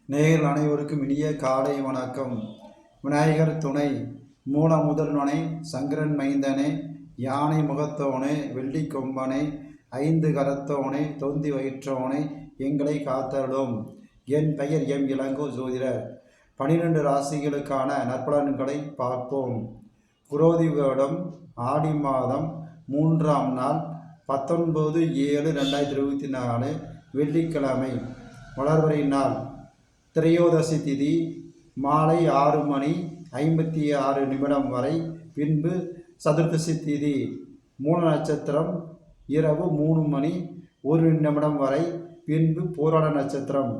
நேயர்கள் அனைவருக்கும் இனிய காலை வணக்கம். விநாயகர் துணை, மூல முதல்வனை, சங்கரன் மைந்தனே, யானை முகத்தோனே, வெள்ளி கொம்பனே, ஐந்து கரத்தோனே, தொந்தி வயிற்றோனே, எங்களை காத்தருளும். என் பெயர் எம் இளங்கோ ஜோதிடர். 12 ராசிகளுக்கான நற்பலன்களை பார்ப்போம். குரோதி வருடம் ஆடி மாதம் 3ஆம் நாள் 19/7/2024 வெள்ளிக்கிழமை. வளர்வரை நாள் திரையோதசி திதி மாலை 6:56 வரை. பின்பு சதுர்தசி திதி மூல நட்சத்திரம் இரவு 3:01 வரை. பின்பு பூரண நட்சத்திரம்.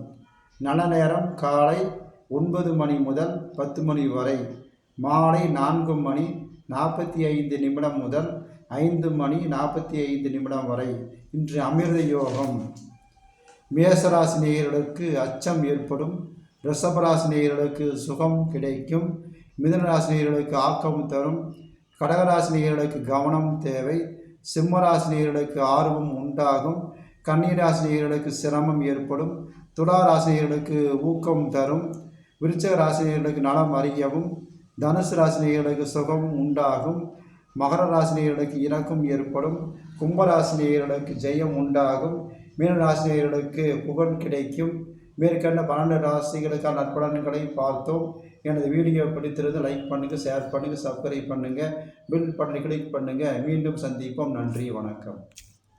நல்ல நேரம் காலை 9 முதல் 10 வரை. மாலை 4:45 முதல் 5:45 வரை. இன்று அமிர்த யோகம். மேசராசி நேயர்களுக்கு அச்சம் ஏற்படும். ரிஷபராசி நேயர்களுக்கு சுகம் கிடைக்கும். மிதுனராசி நேயர்களுக்கு ஆக்கம் தரும். கடகராசி நேயர்களுக்கு கவனம் தேவை. சிம்மராசி நேயர்களுக்கு ஆர்வம் உண்டாகும். கன்னிராசி நேயர்களுக்கு சிரமம் ஏற்படும். துளாராசி நேயர்களுக்கு ஊக்கம் தரும். விருச்சிக ராசி நேயர்களுக்கு நலம் அறியவும். தனுசு ராசி நேயர்களுக்கு சுகம் உண்டாகும். மகர ராசி நேயர்களுக்கு இணக்கம் ஏற்படும். கும்பராசி நேயர்களுக்கு ஜெயம் உண்டாகும். மீனராசினியர்களுக்கு புகழ் கிடைக்கும். மேற்கண்ட 12 ராசிகளுக்கான நற்பலன்களை பார்த்தோம். எனது வீடியோ பிடித்திருந்து லைக் பண்ணுங்கள், ஷேர் பண்ணுங்கள், சப்ஸ்கிரைப் பண்ணுங்கள், பெல் பட்டனை கிளிக் பண்ணுங்கள். மீண்டும் சந்திப்போம். நன்றி, வணக்கம்.